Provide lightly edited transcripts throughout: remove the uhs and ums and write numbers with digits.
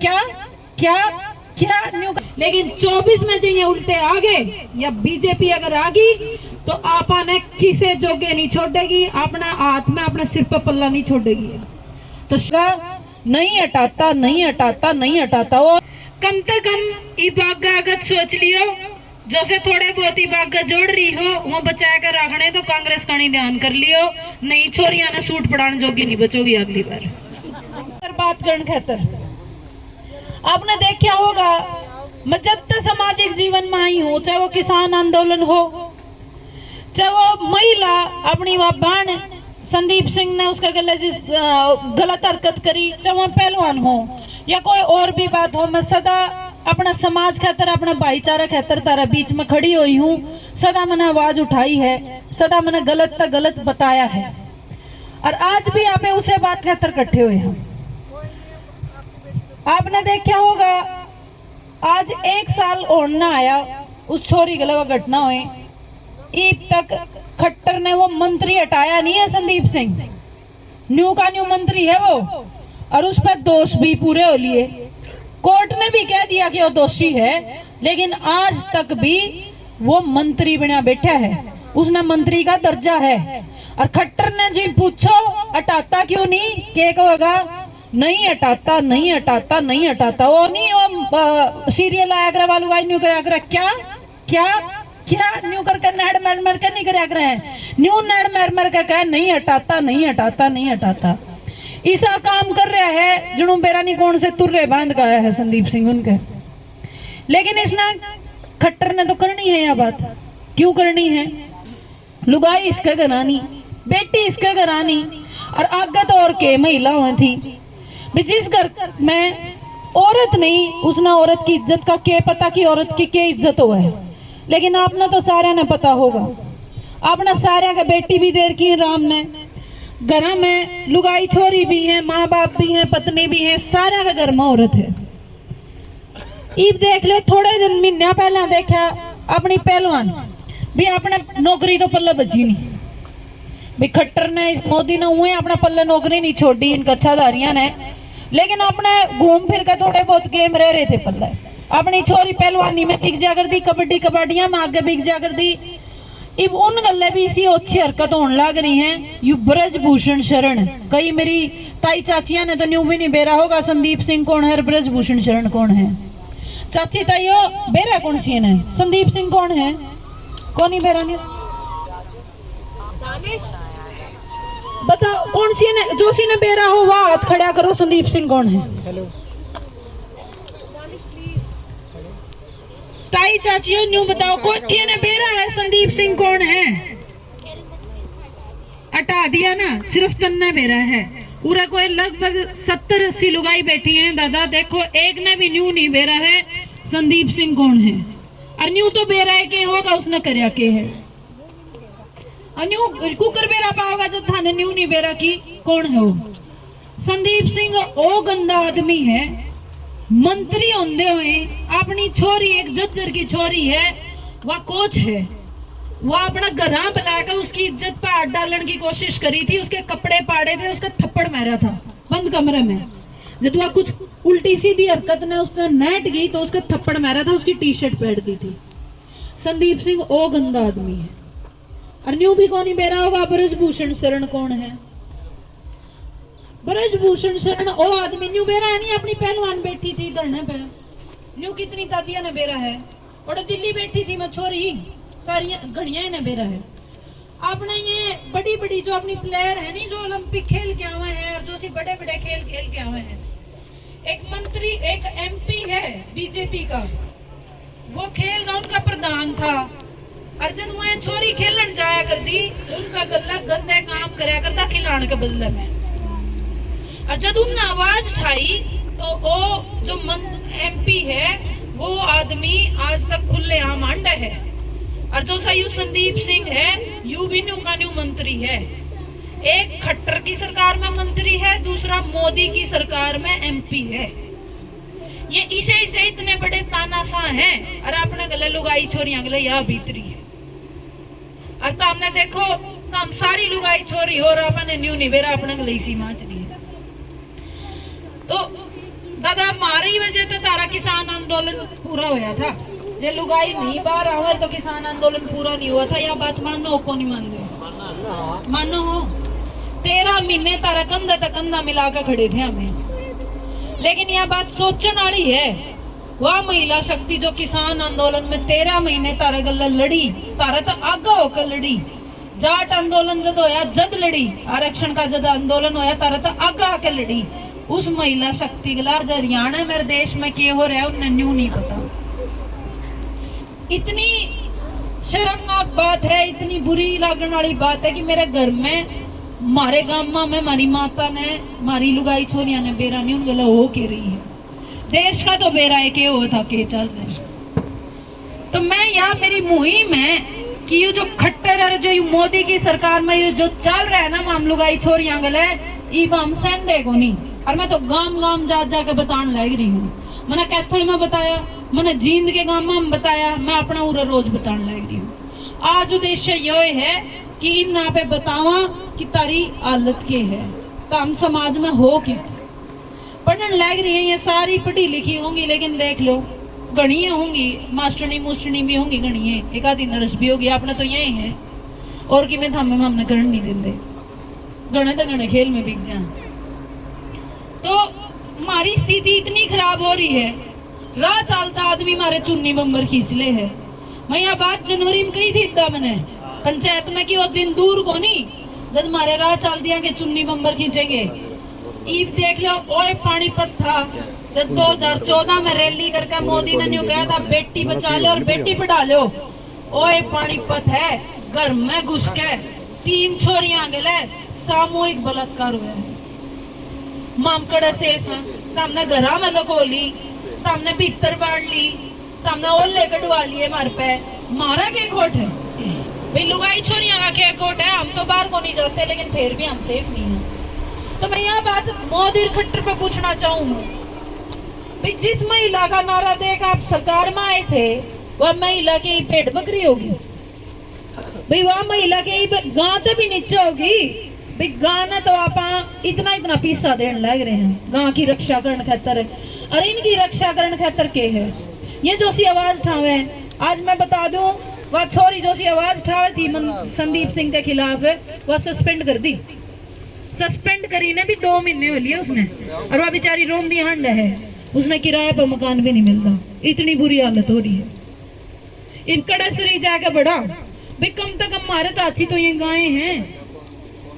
क्या क्या क्या न्यू। लेकिन 24 में चाहिए उल्टे आ गए या बीजेपी अगर आ गई तो आपने किसे जोगे नहीं छोड़ेगी, अपना हाथ में अपने सिर पर पल्ला नहीं छोड़ेगी। तो नहीं हटाता नहीं हटाता नहीं हटाता। वो कम से कम इबागत सोच लियो, जैसे थोड़े बहुत इबागत जोड़ रही हो वो बचा कर रखने तो कांग्रेस का नहीं ध्यान कर लियो, नहीं छोरिया ने सूट पड़ाने जोगी नहीं बचोगी अगली बार। बात करने खातर आपने देखा होगा, मैं जब तक सामाजिक जीवन में आई हूँ, चाहे वो किसान आंदोलन हो, चाहे वो महिला अपनी वह बहन संदीप सिंह ने उसका गलत हरकत करी, चाहे वो पहलवान हो या कोई और भी बात हो, मैं सदा अपना समाज खातर अपना भाईचारा खातर तारा बीच में खड़ी हुई हूँ। सदा मैंने आवाज उठाई है, सदा मैंने गलत तक गलत बताया है, और आज भी आप उसे बात खातर इकट्ठे हुए हैं। आपने देखा होगा आज 1 साल होना आया उस छोरी गलवा घटना हुई, अब तक खट्टर ने वो मंत्री हटाया नहीं है। संदीप सिंह न्यू का न्यू मंत्री है वो, और उस पर दोष भी पूरे हो लिए। कोर्ट ने भी कह दिया कि वो दोषी है, लेकिन आज तक भी वो मंत्री बना बैठा है, उसने मंत्री का दर्जा है। और खट्टर ने जी पूछो हटाता क्यों नहीं, क्या कहोगा नहीं हटाता नहीं हटाता नहीं हटाता। वो नहीं वो सीरियल आया करा वालू आई न्यू करा करा क्या क्या क्या न्यू करके नेड़ मर मर के नहीं करा करे न्यू नेड़ मर मर के कह नहीं हटाता नहीं हटाता नहीं हटाता। ऐसा काम कर रहा है जुनू बेरा नहीं कौन से तुर्रे बांध गया है संदीप सिंह उनके। लेकिन इसने खट्टर ने तो करनी है यह बात, क्यों करनी है? लुगाई इसके घरानी, बेटी इसके घरानी, और आगे तो और के महिला हुई थी। जिस घर में औरत नहीं उसने औरत की इज्जत का क्या पता कि औरत की क्या इज्जत हो है। लेकिन आपने तो सारे ने पता होगा, आपने सारे का बेटी भी देर की राम ने घर में लुगाई छोरी भी है, माँ बाप भी है, पत्नी भी है, सारे का घर में औरत है। इब देख ले थोड़े दिन महीना पहला देखा अपनी पहलवान भी अपने नौकरी तो पल्ले बची नहीं भी। खट्टर ने इस मोदी ने हुए अपना पल्ले नौकरी नहीं छोड़ी इन कच्चाधारियां ने, लेकिन अपने घूम फिर कर थोड़े बहुत गेम रह रहे थे पल्ले। अपनी छोरी पहलवानी में बिक जा कर दी, कबड्डी कबाडियां में आगे बिक जा कर दी। इब उन गल्ले भी इसी अच्छी हरकत होने लग रही हैं। यू ब्रजभूषण शरण, कई मेरी ताई चाचियां ने तो न्यू भी नहीं बेरा होगा संदीप सिंह कौन है, ब्रजभूषण शरण कौन है। चाची ताइयो बेरा कौन सी है, संदीप सिंह कौन है, कौन ही बेरा नहीं बताओ कौन सी ने, जो सी ने बेरा हो वह हाथ खड़ा करो। संदीप सिंह कौन है? हेलो ताई चाचियों न्यू बताओ कौन सी ने बेरा है, संदीप सिंह कौन है? हटा दिया ना, सिर्फ तन्ना बेरा है। पूरा कोई लगभग 70-80 लुगाई बैठी हैं दादा, देखो एक ने भी न्यू नहीं बेरा है संदीप सिंह कौन है। और न्यू तो बेरा है के होगा उसने करया के है, न्यू कुकर बेरा पाओगा जब थाने न्यू नहीं बेरा की कौन है वो? संदीप सिंह ओ गंदा आदमी है, मंत्री होंदे हुए अपनी छोरी एक जज्जर की छोरी है, वह कोच है, वह अपना घरा बुलाकर उसकी इज्जत पर हाथ डालने की कोशिश करी थी, उसके कपड़े पाड़े थे, उसका थप्पड़ मारा था बंद कमरे में। जब वह कुछ उल्टी सीधी हरकत ने उसने नेट गई तो उसका थप्पड़ मारा था, उसकी टी शर्ट पहन दी थी। संदीप सिंह ओ गंदा आदमी है। और न्यू भी कौन ही बेरा होगा, ब्रजभूषण शरण कौन है? ब्रजभूषण शरण ओ आदमी न्यू बेरा है नहीं, अपनी पहलवान बैठी थी धरने पे। न्यू कितनी दादिया ने बेरा है, और दिल्ली बैठी थी मैं छोरी, सारी घड़िया ने बेरा है। आपने ये बड़ी बड़ी जो अपनी प्लेयर है नहीं, जो ओलंपिक खेल के आए हैं और जो सी बड़े बड़े खेल खेल के आए हैं, एक मंत्री एक MP है बीजेपी का, वो खेल का उनका प्रधान था। और जब वह छोरी खेलन जाया कर दी, उनका गला गंदे काम करया करता खिलाने के बदले में। और जब उन्होंने आवाज उठाई तो वो जो MP है वो आदमी आज तक खुले आम आंडा है। और जो सही संदीप सिंह है यू भी न्यू का न्यू मंत्री है, एक खट्टर की सरकार में मंत्री है, दूसरा मोदी की सरकार में MP है। ये इसे इतने बड़े तानाशाह हैं, और अपने गले लुगाई छोरियां गले यहाँ भीतरी है। और तो हमने देखो तो हम सारी लुगाई छोरी हो रहा अपने न्यू नहीं बेरा अपने गले इसी माच नहीं है। तो दादा मारी वजह तो तारा किसान आंदोलन पूरा होया था। जे लुगाई नहीं बाहर आवर तो किसान आंदोलन पूरा नहीं हुआ था। यह बात मानो को नहीं मानते? मानो हो 13 महीने तारा कंधा तक कंधा मिला कर खड़े थे हमें। लेकिन यह बात सोचने वाली है, वह महिला शक्ति जो किसान आंदोलन में 13 महीने तारा गल्ला लड़ी, तारा तो आगा होकर लड़ी। जाट आंदोलन जद होया जद लड़ी, आरक्षण का जद आंदोलन होया तारा तो आगा आके लड़ी। उस महिला शक्ति गला हरियाणा मेरे देश में क्या हो रहा है उन्हें न्यू नहीं पता। इतनी शर्मनाक बात है, इतनी बुरी लगने वाली बात है कि मेरे घर में मारे गांव में मारी माता ने मारी लुगाई छोरिया ने बेरा नहीं उन गला हो के रही है। देश का तो बेरा है के हो था के चल रहे। तो मैं यहाँ मेरी मुहिम है कि ये जो खट्टर है जो मोदी की सरकार में ये जो चल रहा है ना माम लुगाई छोरिया गले ईब हम सहन देखो नहीं। और मैं तो गांव गांव जा जाके बताने लग रही हूँ। मैंने कैथल में बताया, मैंने जींद के गांव में बताया, मैं अपना उरा रोज बताने लग रही हूँ। आज उद्देश्य यह है कि इन ना पे बतावा कि तारी हालत के है तो हम समाज में हो कि पढ़ने लग रही है। ये सारी पढ़ी लिखी होंगी लेकिन देख लो गणिये होंगी, मास्टरनी मुस्टरनी भी होंगी, गणिये एक आधी नर्स भी होगी। अपना तो यही है और कि मैं थामे में हमने करने नहीं देते, गणे तो गणे खेल में बिक जाए। तो हमारी स्थिति इतनी खराब हो रही है, राह चलता आदमी मारे चुन्नी बम्बर खींचले है। मैं यह बात जनवरी में कही थी इतना मैंने पंचायत में कि वो दिन दूर को नहीं जब हमारे राह चल दिया के चुन्नी बम्बर खींचेंगे। ईव देख लो ओए पानीपत था जब 2014 में रैली करके मोदी ने न्यू कहा था बेटी बचा लो और बेटी पढ़ा लो। ओए पानीपत है घर में घुस के 3 छोरियां गले सामूहिक बलात्कार हुआ है। मामकड़ा सेफ है तमने घरा में लकोली, तमने भीतर बाढ़ ली, तमने ओले कटवा लिए मार पे मारा के खोट है भाई लुगाई छोरियां का क्या खोट है। हम तो बाहर को नहीं जाते लेकिन फिर भी हम सेफ नहीं है। तो मैं यह बात मोदी खट्टर पे पूछना चाहूंगा भाई जिस महिला का नारा देख आप सरकार में आए थे वह महिला की पेट बकरी होगी भाई, वह महिला के गांव तो भी नीचे होगी भाई। गाना तो आप इतना इतना पीसा देने लग रहे हैं गांव की रक्षा करने खातर। और इनकी रक्षा करने खातर के है ये जो सी आवाज ठावे। आज मैं बता दूं वह छोरी जो सी आवाज ठावे थी संदीप सिंह के खिलाफ वह सस्पेंड कर दी। सस्पेंड करी ने भी 2 महीने हो लिए उसने और वह बेचारी रोंदी हंड है। उसने किराए पर मकान भी नहीं मिलता, इतनी बुरी हालत हो रही है। इन कड़सरी जाके बढ़ा भाई कम से कम हमारे तो अच्छी तो ये गायें हैं,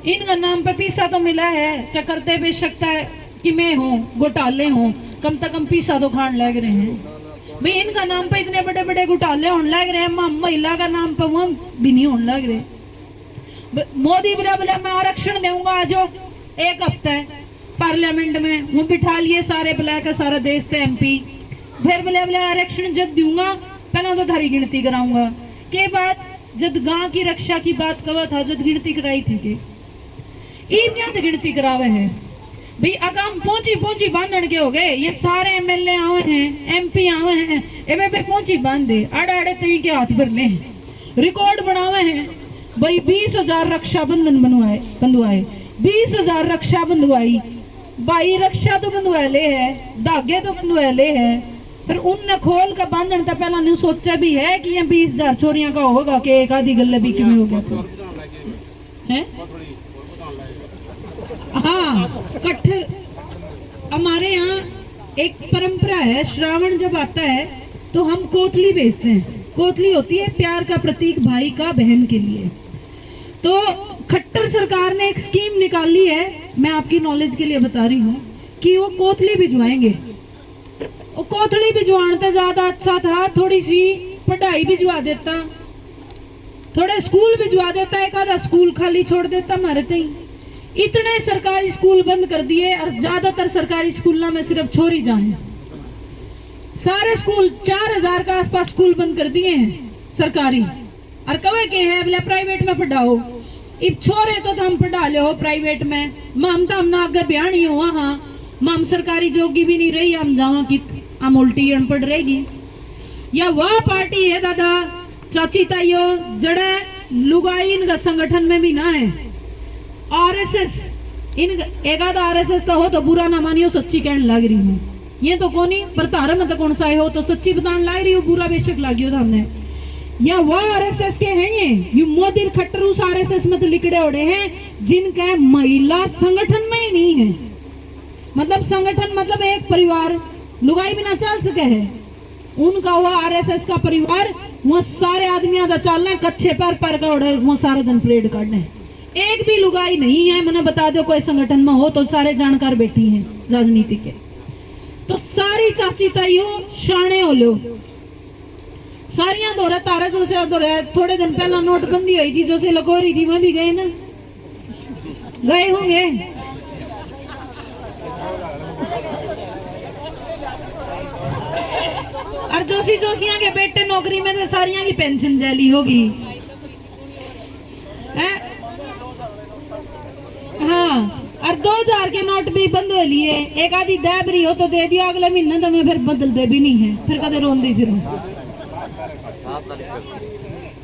इनका नाम पे पीसा तो मिला है। चकरते बेच सकता है कि मैं हूँ घोटाले हूँ, कम से कम पीसा तो खान लग रहे हैं भाई। इनका नाम पे इतने बड़े बड़े घोटाले होने लग रहे हैं, महिला का नाम पे वो भी नहीं होने लग रहे। मोदी बोला बोला मैं आरक्षण दूंगा आज 1 हफ्ता पार्लियामेंट में वो बिठा लिए सारे बुला कर सारा देश से MP। फिर बोले बोले आरक्षण जब दूंगा पहला तो थारी गिनती कराऊंगा के बाद जब गांव की रक्षा की बात कहा था जब गिनती कराई थी के तो गिनती करावे है भाई। अगम पहुंची बांधन के हो गए ये सारे MLA आवे हैं MP आवे हैं एवे पे पहुंची बांधे आड़े आड़े तवी के हाथ भर ले रिकॉर्ड बनावे हैं भाई। 20,000 रक्षा बंधन बंधवाए 20,000 रक्षा बंधवाई भाई। रक्षा तो बंधवा ले है, धागे तो बंधवा ले है, फिर उनने खोल कर बांधन तो पहला नहीं सोचा भी है कि ये 20,000 चोरियां का होगा कि एक आधी गल्ले भी किमें हो गया है। हाँ कट्ठर हमारे यहाँ एक परंपरा है, श्रावण जब आता है तो हम कोतली बेचते हैं। कोतली होती है प्यार का प्रतीक भाई का बहन के लिए। तो खट्टर सरकार ने एक स्कीम निकाली है, मैं आपकी नॉलेज के लिए बता रही हूँ कि वो कोतली भिजवाएंगे। वो कोतली भिजवाने तो ज्यादा अच्छा था थोड़ी सी पढ़ाई भिजवा देता, थोड़े स्कूल भिजवा देता, एक आधा स्कूल खाली छोड़ देता हमारे तई। इतने सरकारी स्कूल बंद कर दिए और ज्यादातर सरकारी स्कूलों में सिर्फ छोरी जाए। सारे स्कूल 4,000 के आसपास स्कूल बंद कर दिए हैं सरकारी। और कवे के है बोले प्राइवेट में पढ़ाओ। इब छोरे तो हम पढ़ा ले हो प्राइवेट में, हम तो हमने आगे बयानी हो वहाँ हम सरकारी जोगी भी नहीं रही, हम जावा की हम उल्टी अनपढ़ रहेगी। या वह पार्टी है दादा चाची ताइयो जड़े लुगाई इनका संगठन में भी ना है। RSS इन एक आधा RSS तो हो तो बुरा ना मानियो, सच्ची कहने लग रही हूँ। ये तो कोनी पर तारा मत कौन सा है हो तो सच्ची बतान ला रही हो, बुरा बेशक लागियो हमने। या वो आरएसएस के हैं ये मोदी खट्टर उस आरएसएस में तो लिकड़े उड़े हैं जिनका महिला संगठन में ही नहीं है। मतलब संगठन मतलब एक परिवार लुगाई भी ना चल सके है उनका, वो आरएसएस का परिवार वो सारे आदमियों का चलना है, कच्चे पैर का उड़े वो सारे दिन परेड करने। एक भी लुगाई नहीं है मैंने बता दो कोई संगठन में हो तो सारे जानकार बैठी हैं राजनीति के। तो सारी चाची ताइयों शाणे हो लो, सारिया दौरा तारा जो से दौरा थोड़े दिन पहला नोटबंदी हुई थी जो से लगो रही थी, वहां भी गए ना, गए होंगे। और जोशिया के बेटे नौकरी में तो सारिया की पेंशन जैली होगी है? हाँ, और 2000 के नोट भी बंद हो लिए, एक आधी दैबरी हो तो दे दिया, अगले महीने तो मैं फिर बदल दे भी नहीं है, फिर कदे रोंदी फिर।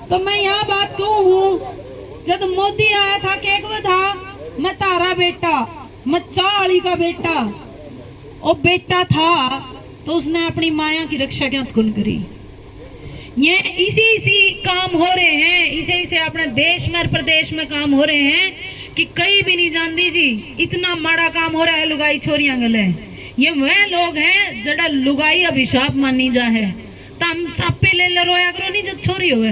तो मैं यहाँ बात क्यों हूँ, जब मोदी आया था केक वो था मैं तारा बेटा मैं चाली का बेटा वो बेटा था तो उसने अपनी माया की रक्षा क्या कौन करी। ये इसी काम हो रहे हैं, इसे अपने देश में और प्रदेश में काम हो रहे हैं कि कहीं भी नहीं जानती जी इतना माड़ा काम हो रहा है लुगाई छोरियां गले। ये वह लोग हैं जड़ा लुगाई अभिशाप मानी जा है, तम सापे ले रोया करो नहीं जब छोरी होवे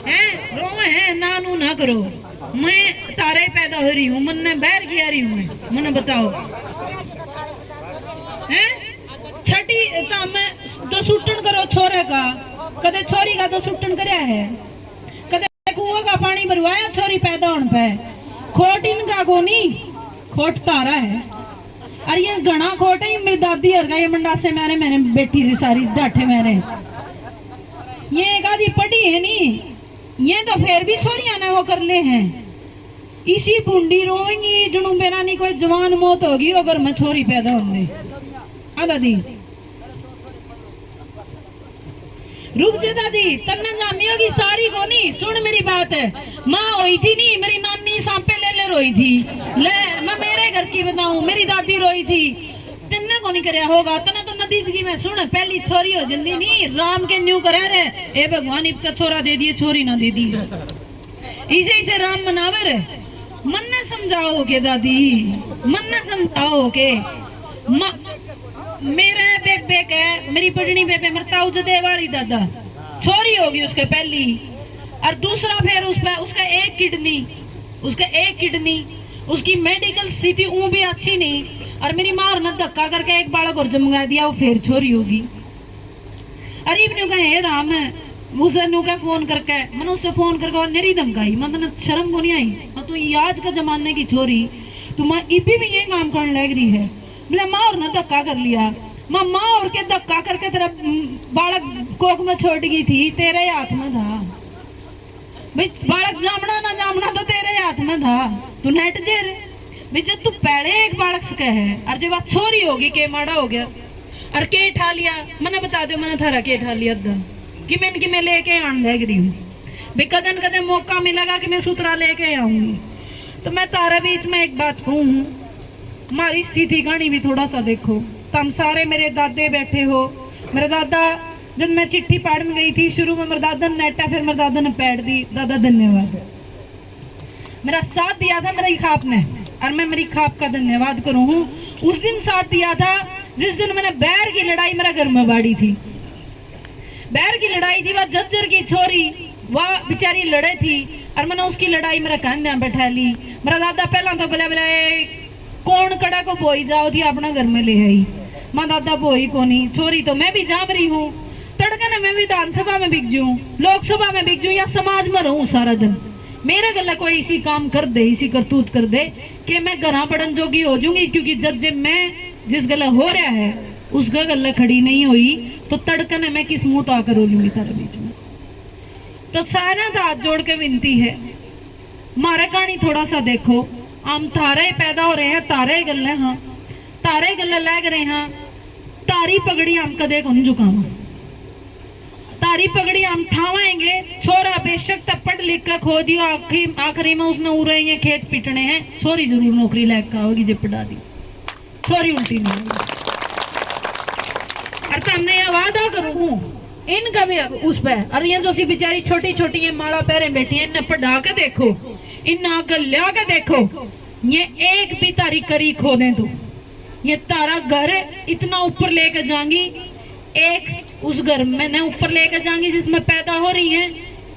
हैं, रोवे हैं ना नू ना करो। मैं तारे पैदा हो रही हूँ, मन ने बैर किया रही हूँ, मैंने बताओ हैं छठी तम तो सुटन करो छोरे का, कदे छोरी का तो सुटन करया है, कदे कुआं का पानी भरवाया छोरी पैदा होने पे। खोट इनका कोनी, खोट तारा है। और ये घना खोट है, मेरी दादी और का ये मंडासे मेरे मैंने बैठी रही सारी डाठे मेरे, ये एक आधी पढ़ी है नहीं, ये तो फिर भी छोरियां ने वो कर ले हैं। इसी बूंदी रोएंगी जुनू मेरा नहीं कोई जवान मौत होगी अगर मैं छोरी पैदा होंगे। दादी रुक जा दादी, तन्ने नामी होगी सारी को नहीं, सुन मेरी बात है। माँ हुई थी नहीं, मेरी नानी सांपे ले रोई थी, ले मैं मेरे घर की बताऊं, मेरी दादी रोई थी, तन्ने को नहीं करया होगा, तन्ने तो नदी की मैं सुन पहली छोरी हो जल्दी नहीं, राम के न्यू करे रे, ए भगवान इसका छोरा दे दिए छोरी ना दे दी, इसे राम मनावे रे। मन ने समझाओ के दादी, मन ने समझाओ के मेरे बेबे के मेरी पढ़नी बेबे मरता उजदे वाली दादा छोरी होगी उसके पहली, और दूसरा फिर उसका एक किडनी उसकी मेडिकल स्थिति ऊं भी अच्छी नहीं, और मेरी माँ ने धक्का करके एक बालक और जमगा दिया, वो फिर छोरी होगी। अरे न्यू कहे राम उसे न्यू का फोन करके मैंने उससे फोन करके नेरी धमकाई, मतलब शर्म को नहीं आई, तू आज का जमाने की छोरी तू माँ इपी भी ये काम करने लग रही है। बोले माँ और ने धक्का कर लिया, माँ और के धक्का करके तेरा बालक कोक में छोड़ गई थी, तेरे हाथ में था भाई, बालक जामना ना जामना तो तेरे हाथ में था, तू नेट जे रे भाई, जब तू पहले एक बालक सके है और जब बात छोरी होगी के माड़ा हो गया और के ठा लिया, मैंने बता दो मैंने थारा के ठा लिया कि मैं लेके आन लग रही हूँ भाई, कदन कदन मौका मिलेगा कि मैं सूत्रा लेके आऊंगी। तो मैं तारा बीच में एक बात कहूँ, हमारी स्थिति कहानी भी थोड़ा सा देखो, तुम सारे मेरे दादे बैठे हो, मेरा दादा जब मैं चिट्ठी पढ़ने गई थी शुरू में मेरे दादा ने नेटा, फिर मेरे दादा ने पैड दी, दादा धन्यवाद, मेरा साथ दिया था मेरी खाप ने, और मैं मेरी खाप का धन्यवाद करूँ। उस दिन साथ दिया था जिस दिन मैंने बैर की लड़ाई मेरा घर में बाड़ी थी, बैर की लड़ाई थी, वह जज्जर की छोरी वह बेचारी लड़े थी और मैंने उसकी लड़ाई मेरा कंधा बैठा ली। मेरा दादा पहला तो बोला कौन कड़ा को बोई जाओ थी अपना घर में ले आई, माँ दादा बोई को नहीं, छोरी तो मैं भी जाम रही हूँ, तड़का ना मैं विधानसभा में बिक जाऊं, लोकसभा में बिक जाऊं, या समाज में रहूं सारा दिन, मेरे गला कोई इसी काम कर दे, इसी करतूत कर दे कि मैं घरा पड़न जोगी हो जाऊंगी, क्योंकि जब मैं जिस गला हो रहा है उसका गला खड़ी नहीं हुई तो तड़का ने मैं किस मुंह तो आकर रोलूंगी तारे बीच में। तो सारा हाथ जोड़ के विनती है, हमारा कहानी थोड़ा सा देखो, हम तारे पैदा हो रहे हैं, तारे गले, हाँ तारे गले लग रहे हैं, तारी पगड़ी हम कदे को नहीं झुकावा, तारी पगड़ी हम ठावाएंगे। छोरा बेशक तब पढ़ लिख कर खो दियो, आखिरी में उसने उड़े ये खेत पिटने हैं, छोरी जरूर नौकरी लग का होगी, जब पढ़ा दी छोरी उल्टी नहीं होगी। सामने यह वादा करूं इनका भी उस पे, और ये जो सी बेचारी छोटी छोटी ये माला पहरे बैठी है, इन्हें पढ़ा के देखो, इन आगे ला के देखो, ये एक भी तारी करी खो दे तू, ये तारा घर इतना ऊपर लेके जाएंगी, एक उस घर में ने ऊपर लेके जाएंगी जिसमें पैदा हो रही है,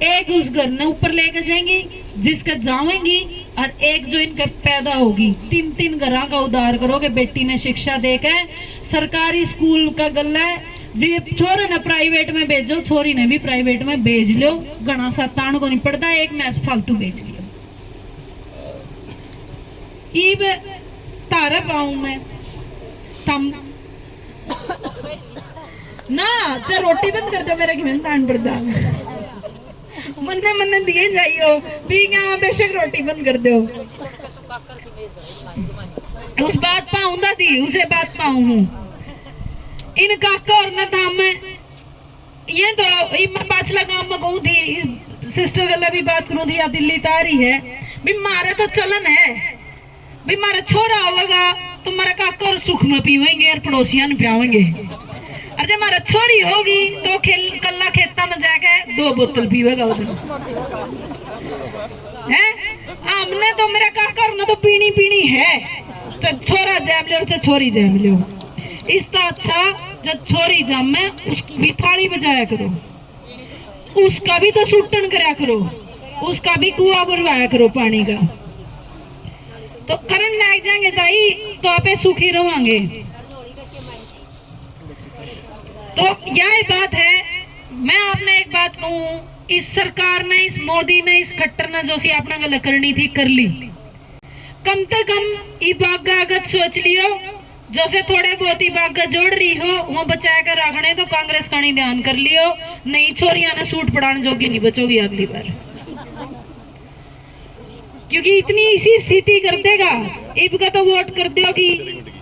एक उस घर ने ऊपर लेके जाएंगी जिसका जाएंगी, और एक जो इनका पैदा होगी। तीन तीन घरों का उद्धार करोगे। बेटी ने शिक्षा देकर सरकारी स्कूल का गला है जी, छोरे ने प्राइवेट में भेजो, छोरी ने भी प्राइवेट में भेज लो, घना सा तान को नहीं पड़ता, एक मैच फालतू भेज लियो। ईब तारे पाऊं मैं तम ना चा रोटी बंद कर दो, मेरे की तान पड़ता मन्ने मन्ने दिए जाइयो भी क्या, बेशक रोटी बंद कर दो। उस बात पाऊं दादी, उसे बात पाऊं हूं इन काका और न धाम में ये तो मैं पाछला गांव में कहूं थी, सिस्टर गला भी बात करूं थी, या दिल्ली तारी है भी मारा तो चलन है भी, मारा छोरा होगा तो मारा काका और सुख में पीवेंगे और पड़ोसियां पियावेंगे, और जब मारा छोरी होगी तो खेल कल्ला खेता में जाके 2 बोतल पीवेगा उधर है। हमने तो मेरा काका ने तो पीनी पीनी है, तो छोरा जैम ले उसे छोरी जैम लो, इसका अच्छा जब छोरी जामे उसकी भी थाली बजाया करो, उसका भी तो सूटन करा करो, उसका भी कुआं भरवाया करो पानी का, तो करंट लग जाएंगे दाई तो आपे सुखी रहोगे। तो यही बात है। मैं आपने एक बात कहूं, इस सरकार ने, इस मोदी ने, इस खट्टर ने जो सी आपने गलत करनी थी कर ली, कम से कम ई बागत सोच लियो, जो से थोड़े बहुत ही बाग जोड़ रही हो वो बचा कर रखने, तो कांग्रेस का नहीं ध्यान कर लियो, नहीं छोरिया ने सूट पड़ाने जोगी नहीं बचोगी अगली बार, क्योंकि इतनी इसी स्थिति कर देगा। इब का तो वोट कर दोगी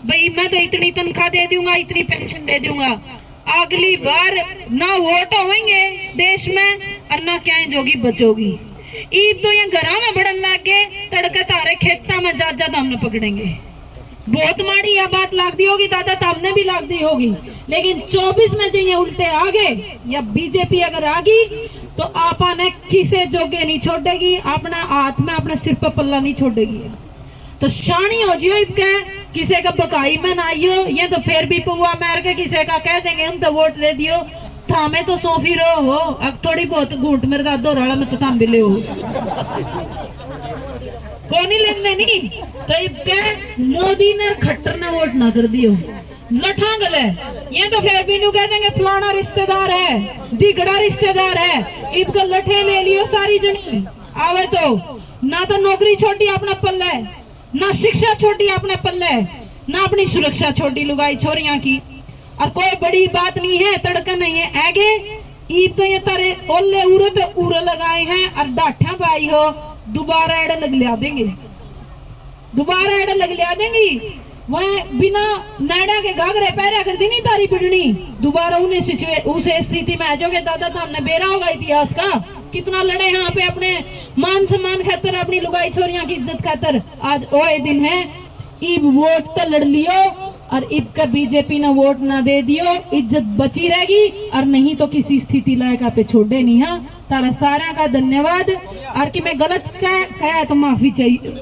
भाई, मैं तो इतनी तनख्वाह दे दूंगा, इतनी पेंशन दे दूंगा, अगली बार ना वोट होंगे देश में और ना क्या जोगी बचोगी। ईब तो ये घरा में बढ़न लग गए, तड़के तारे खेता में जा हमने पकड़ेंगे। बहुत माड़ी यह बात लाग दी होगी दादा, तो हमने भी लाग दी होगी, लेकिन 24 में जो ये उल्टे आ गए, या बीजेपी अगर आ गई तो आपने किसे जोगे नहीं छोड़ेगी, अपना हाथ में अपने सिर पर पल्ला नहीं छोड़ेगी। तो शानी हो जियो, किसी का बकाई में ना आइयो, ये तो फिर भी पुआ मार के किसी का कह देंगे हम तो वोट दे दियो, थामे तो सोफी रो हो, अब थोड़ी बहुत घूट मेरे दादो राला में तो थाम भी ले हो कौन ही लेने नहीं। तो मोदी ने खट्टर ने वोट ना कर दियो, लठा गल है, ये तो फिर भी कह देंगे फलाना रिश्तेदार है, दिगड़ा रिश्तेदार है, इनका लठे ले लियो सारी जनी आवे, तो ना तो नौकरी छोटी अपना पल्ला है, ना शिक्षा छोटी अपने पल्ले, ना अपनी सुरक्षा छोटी लुगाई छोरियां की, और कोई बड़ी बात नहीं है, तड़का नहीं है आगे। ईब तो ये तारे ओले उरे तो उरे लगाए हैं और डाठा पाई हो, दोबारा एड लग लिया देंगे, दोबारा एड लग लिया देंगी, वह बिना नाड़ा के घाघरे पैरा कर दी नहीं तारी पिटनी, दोबारा उन्हें उसे स्थिति में आ जाओगे दादा। तो हमने बेरा होगा इतिहास का, कितना लड़े यहाँ पे अपने मान सम्मान खातर, अपनी लुगाई छोरियां की इज्जत खातर, आज ओए दिन है। इब वोट तो लड़ लियो, और इब का बीजेपी ने वोट ना दे दियो, इज्जत बची रहेगी, और नहीं तो किसी स्थिति लायक पे छोड़े नहीं। हाँ, तारा सारा का धन्यवाद, और कि मैं गलत कहा तो माफी चाहिए।